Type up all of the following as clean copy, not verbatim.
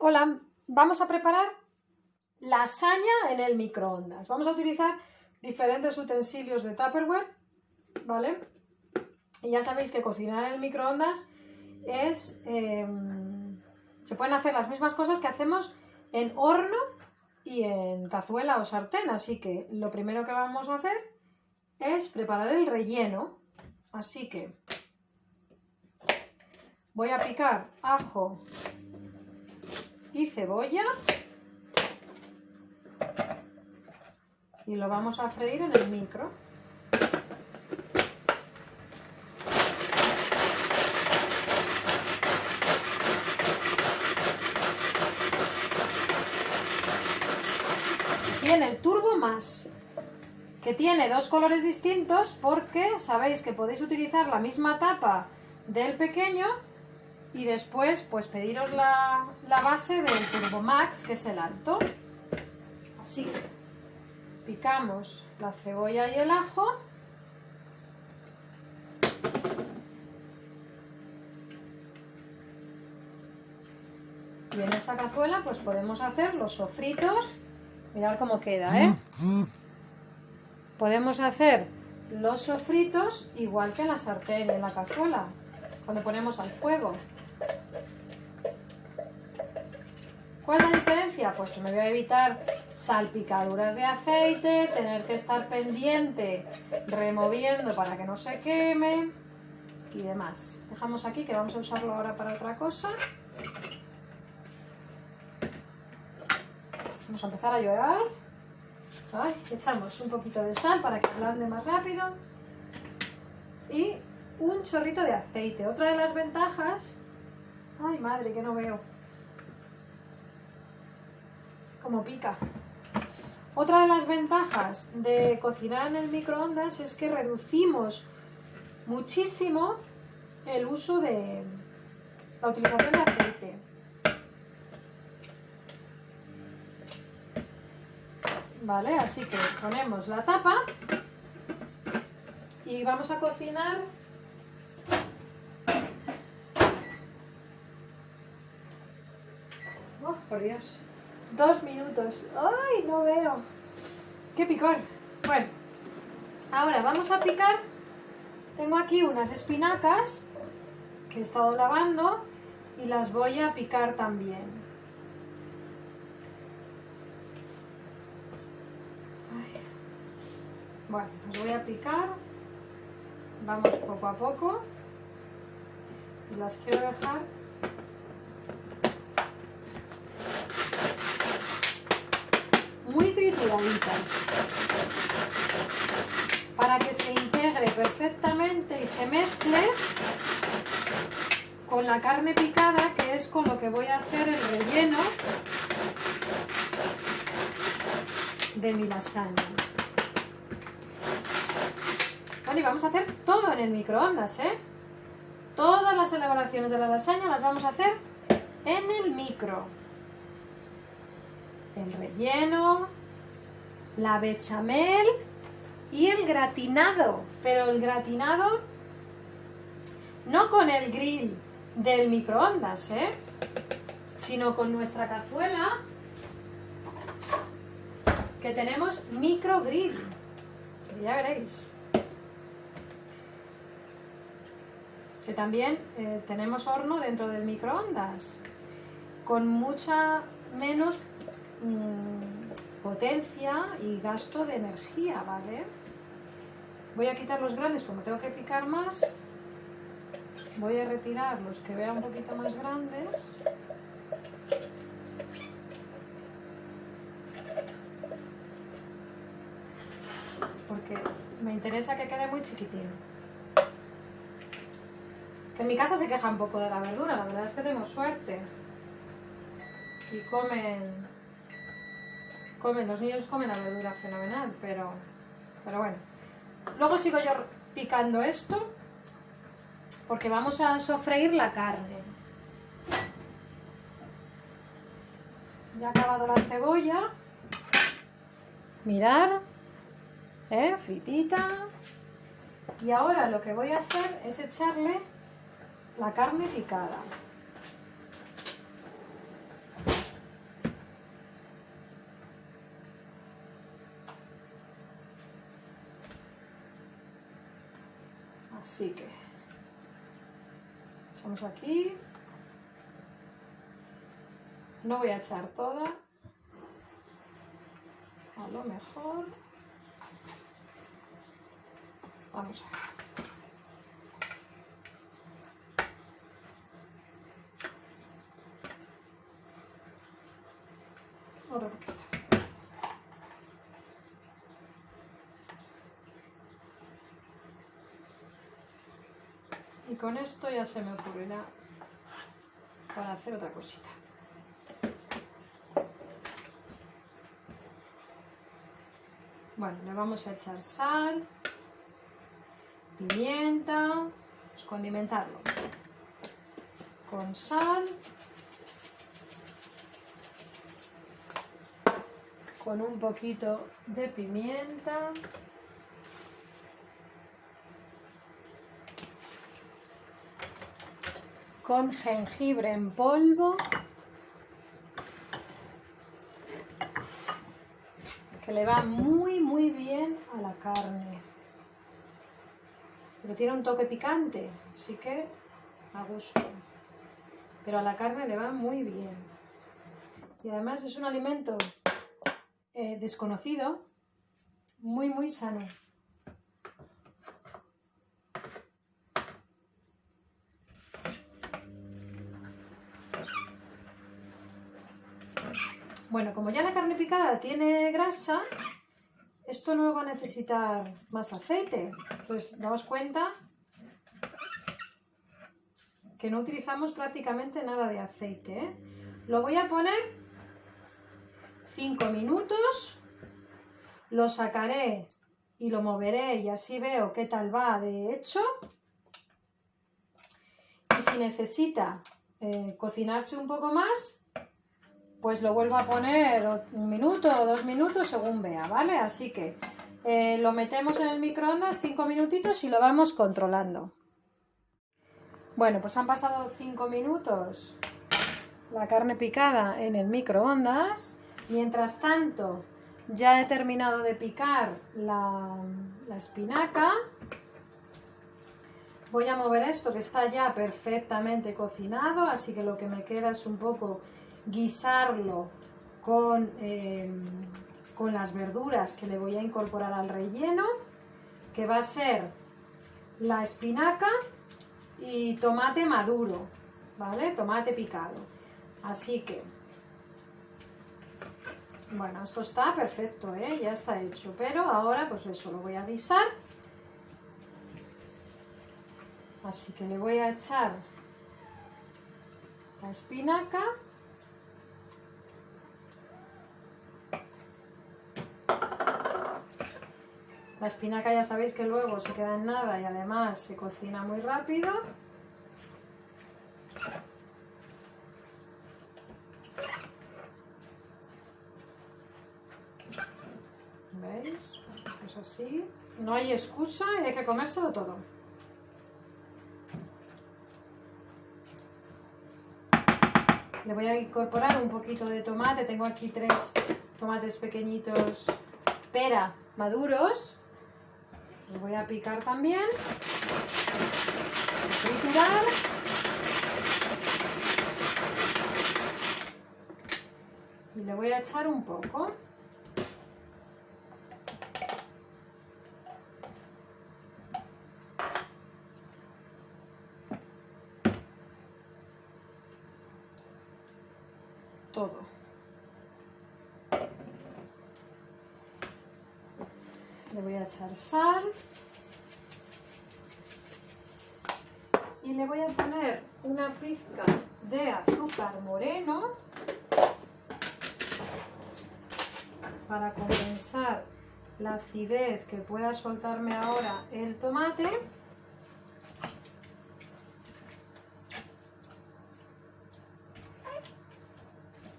Hola, vamos a preparar lasaña en el microondas. Vamos a utilizar diferentes utensilios de Tupperware, ¿vale? Y ya sabéis que cocinar en el microondas es... se pueden hacer las mismas cosas que hacemos en horno y en cazuela o sartén, así que lo primero que vamos a hacer es preparar el relleno. Así que voy a picar ajo y cebolla y lo vamos a freír en el micro. Tiene el Turbo Más, que tiene dos colores distintos porque sabéis que podéis utilizar la misma tapa del pequeño y después pues pediros la base del Turbo Max, que es el alto. Así que picamos la cebolla y el ajo. Y en esta cazuela pues podemos hacer los sofritos. Mirad cómo queda, ¿eh? Podemos hacer los sofritos igual que en la sartén y en la cazuela, cuando ponemos al fuego. ¿Cuál es la diferencia? Pues que me voy a evitar salpicaduras de aceite, tener que estar pendiente removiendo para que no se queme y demás. Dejamos aquí, que vamos a usarlo ahora para otra cosa. Vamos a empezar a llorar. Ay, echamos un poquito de sal para que ablande más rápido y un chorrito de aceite. Otra de las ventajas... Ay, madre, que no veo cómo pica. Otra de las ventajas de cocinar en el microondas es que reducimos muchísimo el uso de la utilización de aceite. Vale, así que ponemos la tapa y vamos a cocinar por Dios, 2 minutos. ¡Ay, no veo! ¡Qué picor! Bueno, ahora vamos a picar. Tengo aquí unas espinacas que he estado lavando y las voy a picar también. Bueno, las voy a picar, vamos poco a poco y las quiero dejar muy trituraditas para que se integre perfectamente y se mezcle con la carne picada, que es con lo que voy a hacer el relleno de mi lasaña. Bueno, y vamos a hacer todo en el microondas, ¿eh? Todas las elaboraciones de la lasaña las vamos a hacer en el micro. El relleno, la bechamel y el gratinado. Pero el gratinado no con el grill del microondas, ¿eh? Sino con nuestra cazuela, que tenemos microgrill. Ya veréis. Que también tenemos horno dentro del microondas, con mucha menos potencia y gasto de energía, ¿vale? Voy a quitar los grandes, como tengo que picar más, voy a retirar los que vea un poquito más grandes. Porque me interesa que quede muy chiquitín. En mi casa se queja un poco de la verdura, la verdad es que tengo suerte. Y los niños comen la verdura fenomenal, pero bueno. Luego sigo yo picando esto, porque vamos a sofreír la carne. Ya ha acabado la cebolla. Mirad, fritita. Y ahora lo que voy a hacer es echarle la carne picada. Así que echamos aquí. No voy a echar toda. A lo mejor. Vamos a ver. Otro poquito. Y con esto ya se me ocurrirá para hacer otra cosita. Bueno, le vamos a echar sal, pimienta, pues condimentarlo con sal, con un poquito de pimienta, con jengibre en polvo, que le va muy bien a la carne, pero tiene un toque picante, así que a gusto, pero a la carne le va muy bien. Y además es un alimento desconocido, muy sano. Bueno, como ya la carne picada tiene grasa, esto no va a necesitar más aceite. Pues daos cuenta que no utilizamos prácticamente nada de aceite, ¿eh? Lo voy a poner 5 minutos, lo sacaré y lo moveré y así veo qué tal va de hecho. Y si necesita cocinarse un poco más, pues lo vuelvo a poner 1 minuto o 2 minutos según vea, ¿vale? Así que lo metemos en el microondas 5 minutitos y lo vamos controlando. Bueno, pues han pasado 5 minutos la carne picada en el microondas. Mientras tanto, ya he terminado de picar la espinaca. Voy a mover esto que está ya perfectamente cocinado, así que lo que me queda es un poco guisarlo con las verduras que le voy a incorporar al relleno, que va a ser la espinaca y tomate maduro, ¿vale? Tomate picado. Así que, bueno, esto está perfecto, ¿eh? Ya está hecho, pero ahora pues eso lo voy a guisar. Así que le voy a echar la espinaca. La espinaca ya sabéis que luego se queda en nada y además se cocina muy rápido. ¿Veis? Pues así. No hay excusa y hay que comérselo todo. Le voy a incorporar un poquito de tomate. Tengo aquí 3 tomates pequeñitos pera maduros. Los voy a picar también. Triturar. Y le voy a echar un poco. Todo. Le voy a echar sal. Y le voy a poner una pizca de azúcar moreno para compensar la acidez que pueda soltarme ahora el tomate.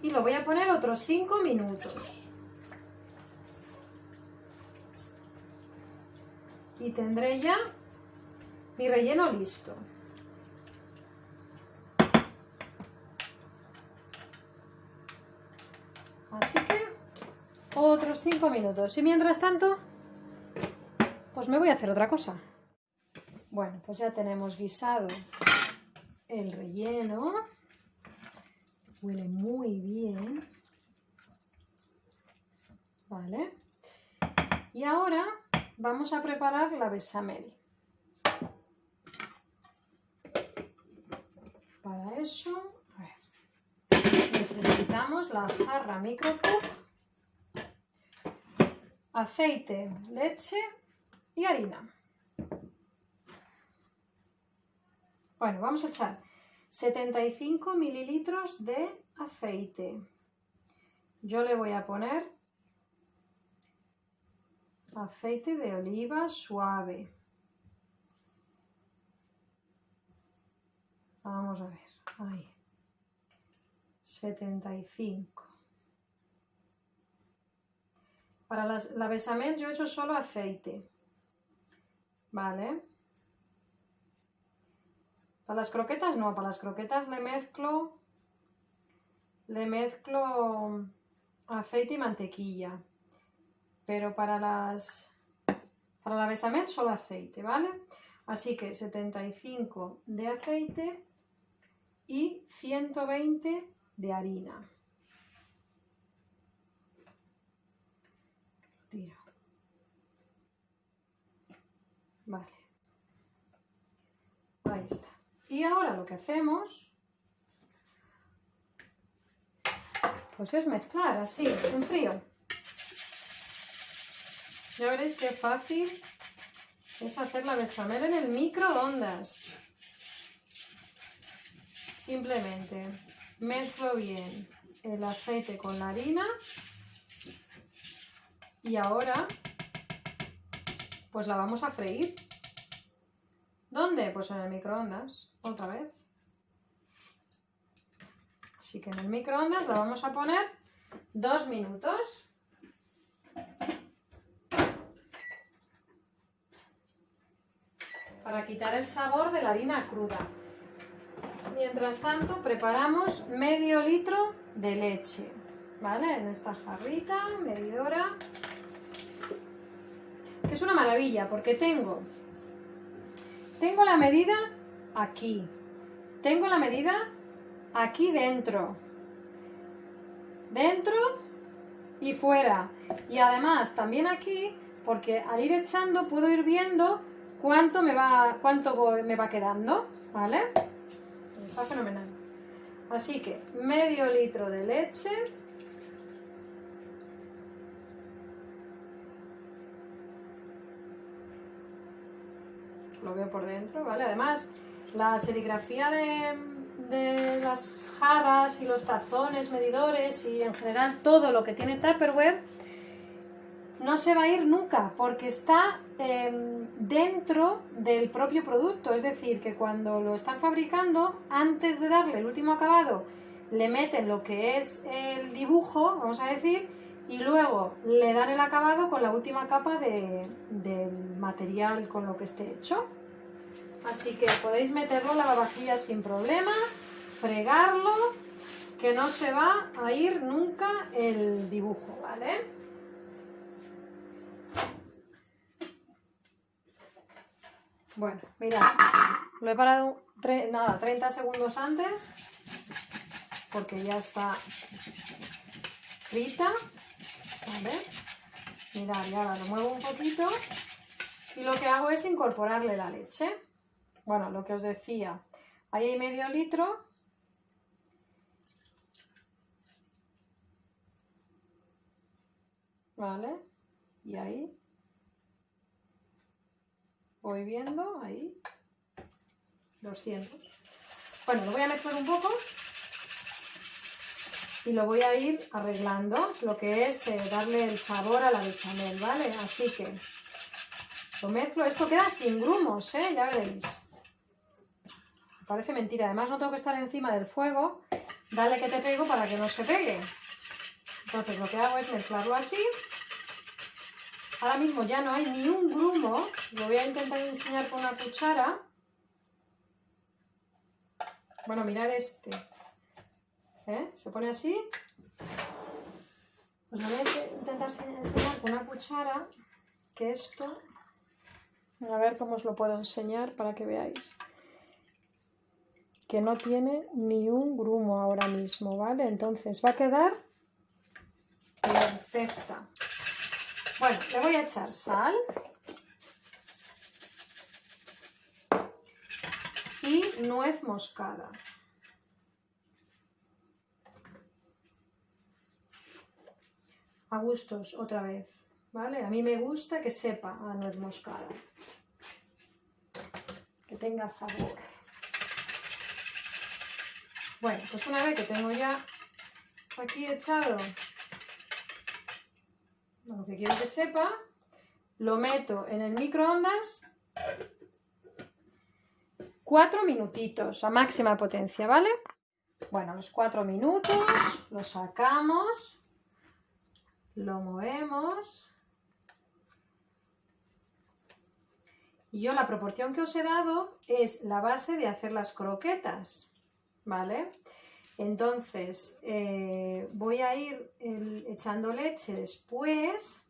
Y lo voy a poner otros 5 minutos. Y tendré ya mi relleno listo. Así que otros 5 minutos. Y mientras tanto, pues me voy a hacer otra cosa. Bueno, pues ya tenemos guisado el relleno. Huele muy bien. Vale. Y ahora vamos a preparar la bechamel. Para eso, a ver, necesitamos la jarra Microcook, aceite, leche y harina. Bueno, vamos a echar 75 mililitros de aceite. Yo le voy a poner aceite de oliva suave. Vamos a ver, ahí. 75. Para la bechamel yo he hecho solo aceite. Vale. Para las croquetas no, para las croquetas le mezclo aceite y mantequilla. Pero para la bechamel solo aceite, ¿vale? Así que 75 de aceite y 120 de harina. Tiro. Vale. Ahí está. Y ahora lo que hacemos pues es mezclar así, en frío. Ya veréis qué fácil es hacer la bechamel en el microondas. Simplemente mezclo bien el aceite con la harina y ahora pues la vamos a freír. ¿Dónde? Pues en el microondas, otra vez. Así que en el microondas la vamos a poner 2 minutos. Para quitar el sabor de la harina cruda. Mientras tanto preparamos medio litro de leche, ¿vale? En esta jarrita, medidora, que es una maravilla porque tengo la medida aquí, tengo la medida aquí dentro y fuera, y además también aquí, porque al ir echando puedo ir viendo cuánto me va quedando, ¿vale? Está fenomenal. Así que medio litro de leche. Lo veo por dentro, ¿vale? Además, la serigrafía de las jarras y los tazones, medidores y en general todo lo que tiene Tupperware no se va a ir nunca porque está dentro del propio producto. Es decir, que cuando lo están fabricando, antes de darle el último acabado, le meten lo que es el dibujo, vamos a decir, y luego le dan el acabado con la última capa del material con lo que esté hecho. Así que podéis meterlo en la lavavajillas sin problema, fregarlo, que no se va a ir nunca el dibujo, ¿vale? Bueno, mirad, lo he parado 30 segundos antes porque ya está frita, ¿vale? Mirad, y ahora lo muevo un poquito y lo que hago es incorporarle la leche. Bueno, lo que os decía, ahí hay medio litro. ¿Vale? Y ahí voy viendo, ahí 200. Bueno, lo voy a mezclar un poco y lo voy a ir arreglando, lo que es darle el sabor a la bechamel, ¿vale? Así que lo mezclo, esto queda sin grumos, ya veréis. Parece mentira, además no tengo que estar encima del fuego, dale que te pego para que no se pegue. Entonces lo que hago es mezclarlo así. Ahora mismo ya no hay ni un grumo, lo voy a intentar enseñar con una cuchara. Bueno, mirad este, se pone así. Pues lo voy a intentar enseñar con una cuchara, que esto A ver cómo os lo puedo enseñar para que veáis. Que no tiene ni un grumo ahora mismo, ¿vale? Entonces va a quedar perfecta. Bueno, le voy a echar sal. Y nuez moscada. A gustos, otra vez, ¿vale? A mí me gusta que sepa a nuez moscada. Que tenga sabor. Bueno, pues una vez que tengo ya aquí echado lo que quiero que sepa, lo meto en el microondas 4 minutitos a máxima potencia, ¿vale? Bueno, los 4 minutos, lo sacamos, lo movemos. Y yo la proporción que os he dado es la base de hacer las croquetas, ¿vale? Entonces, voy a ir echando leche después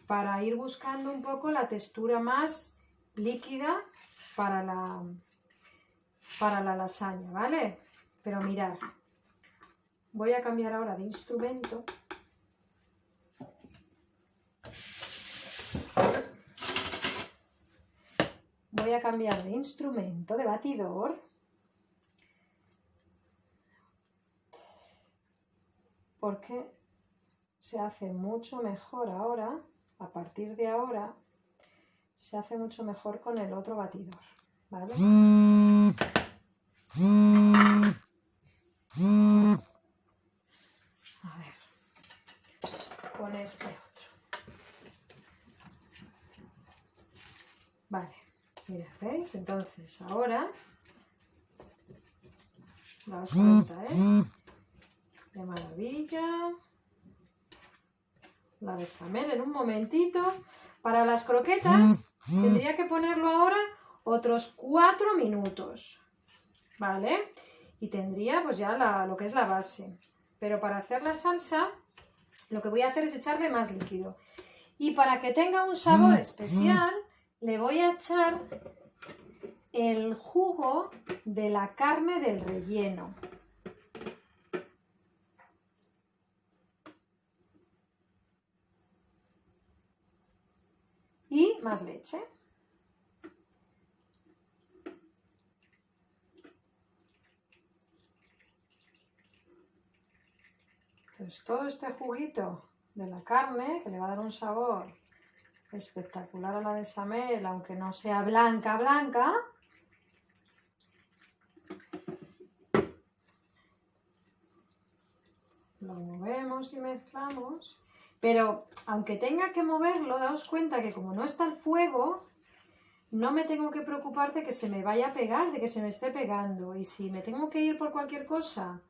para ir buscando un poco la textura más líquida para la lasaña, ¿vale? Pero mirad, voy a cambiar ahora de instrumento. Voy a cambiar de instrumento, de batidor. Porque se hace mucho mejor ahora, a partir de ahora, se hace mucho mejor con el otro batidor, ¿vale? A ver, con este otro. Vale, mirad, ¿veis? Entonces, ahora, daos cuenta, ¿eh? De maravilla. La bechamel en un momentito. Para las croquetas tendría que ponerlo ahora otros 4 minutos, ¿vale? Y tendría pues ya lo que es la base. Pero para hacer la salsa, lo que voy a hacer es echarle más líquido. Y para que tenga un sabor especial, le voy a echar el jugo de la carne del relleno. Y más leche. Pues todo este juguito de la carne, que le va a dar un sabor espectacular a la bechamel, aunque no sea blanca, blanca. Lo movemos y mezclamos. Pero aunque tenga que moverlo, daos cuenta que como no está el fuego, no me tengo que preocupar de que se me vaya a pegar, de que se me esté pegando. Y si me tengo que ir por cualquier cosa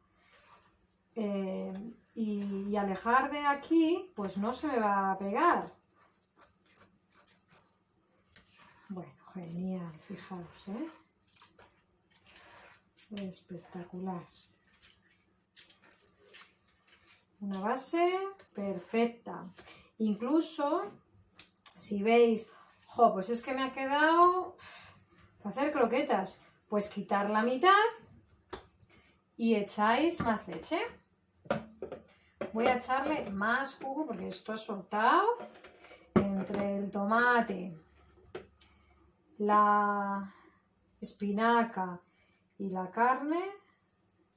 y alejar de aquí, pues no se me va a pegar. Bueno, genial, fijaos, ¿eh? Espectacular. Una base perfecta. Incluso, si veis, jo, pues es que me ha quedado para hacer croquetas, pues quitar la mitad y echáis más leche. Voy a echarle más jugo porque esto ha soltado entre el tomate, la espinaca y la carne.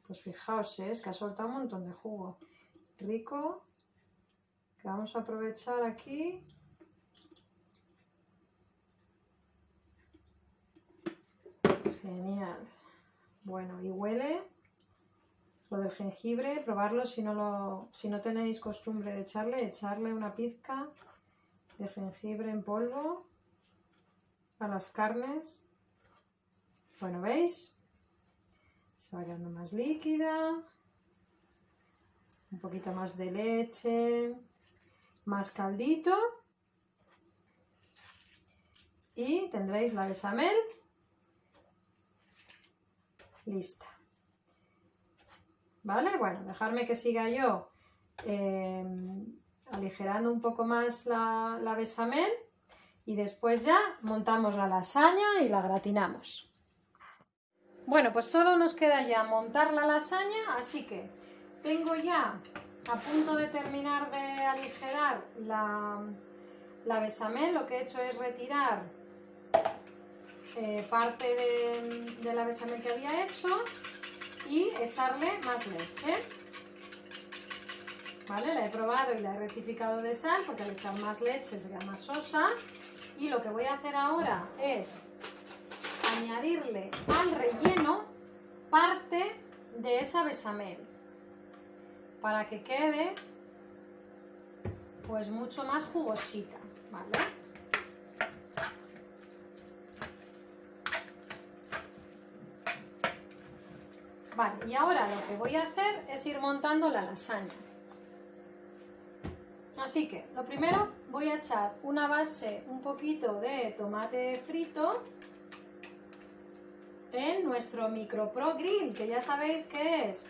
Pues fijaos, es que ha soltado un montón de jugo. Rico, que vamos a aprovechar aquí. Genial. Bueno, y huele lo del jengibre, probarlo si no tenéis costumbre de echarle una pizca de jengibre en polvo a las carnes. Bueno, ¿veis? Se va quedando más líquida. Un poquito más de leche, más caldito y tendréis la bechamel lista. ¿Vale? Bueno, dejarme que siga yo aligerando un poco más la bechamel y después ya montamos la lasaña y la gratinamos. Bueno, pues solo nos queda ya montar la lasaña, así que tengo ya a punto de terminar de aligerar la bechamel. Lo que he hecho es retirar parte de la bechamel que había hecho y echarle más leche. ¿Vale? La he probado y la he rectificado de sal porque al echar más leche sería más sosa. Y lo que voy a hacer ahora es añadirle al relleno parte de esa bechamel para que quede pues mucho más jugosita, ¿vale? Vale, y ahora lo que voy a hacer es ir montando la lasaña. Así que lo primero voy a echar una base, un poquito de tomate frito en nuestro MicroPro Grill, que ya sabéis que es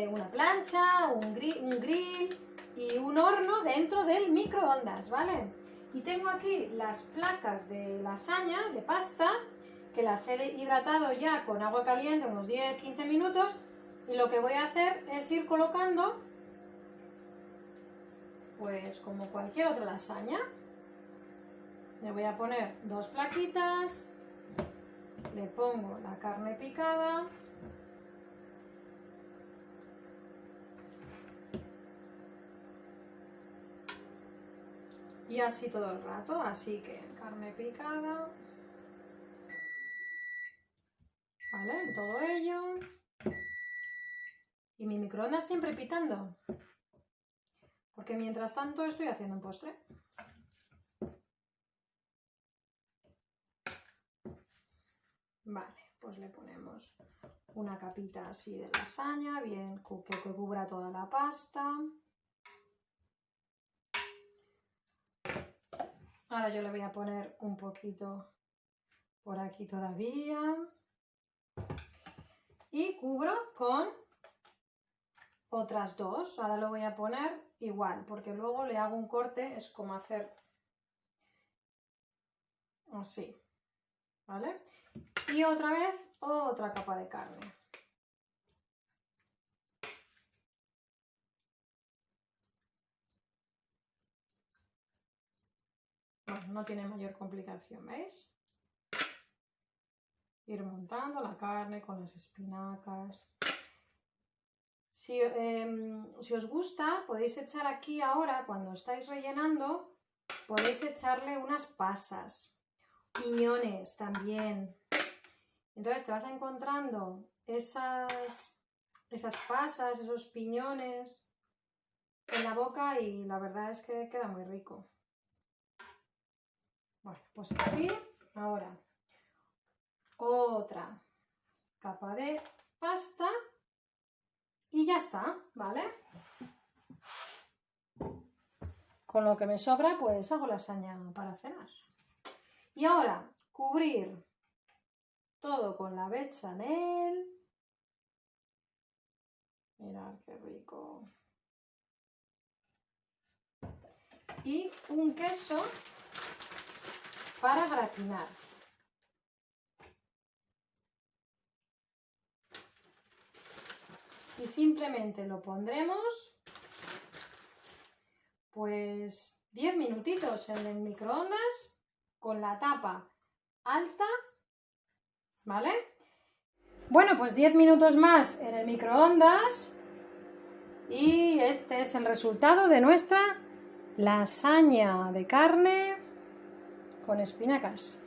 una plancha, un grill y un horno dentro del microondas, ¿vale? Y tengo aquí las placas de lasaña, de pasta, que las he hidratado ya con agua caliente unos 10-15 minutos, y lo que voy a hacer es ir colocando pues como cualquier otra lasaña. Le voy a poner 2 plaquitas, le pongo la carne picada, y así todo el rato. Así que carne picada, ¿vale? Todo ello. Y mi microondas siempre pitando, porque mientras tanto estoy haciendo un postre. Vale, pues le ponemos una capita así de lasaña, bien que cubra toda la pasta. Ahora yo le voy a poner un poquito por aquí todavía. Y cubro con otras 2. Ahora lo voy a poner igual, porque luego le hago un corte, es como hacer así, ¿vale? Y otra vez otra capa de carne. Bueno, no tiene mayor complicación, ¿veis? Ir montando la carne con las espinacas. Si os gusta, podéis echar aquí ahora, cuando estáis rellenando, podéis echarle unas pasas, piñones también. Entonces te vas encontrando esas pasas, esos piñones en la boca y la verdad es que queda muy rico. Bueno, pues así. Ahora otra capa de pasta y ya está, ¿vale? Con lo que me sobra pues hago lasaña para cenar. Y ahora cubrir todo con la bechamel. Mirad qué rico. Y un queso para gratinar. Y simplemente lo pondremos pues 10 minutitos en el microondas con la tapa alta, ¿vale? Bueno, pues 10 minutos más en el microondas y este es el resultado de nuestra lasaña de carne con espinacas.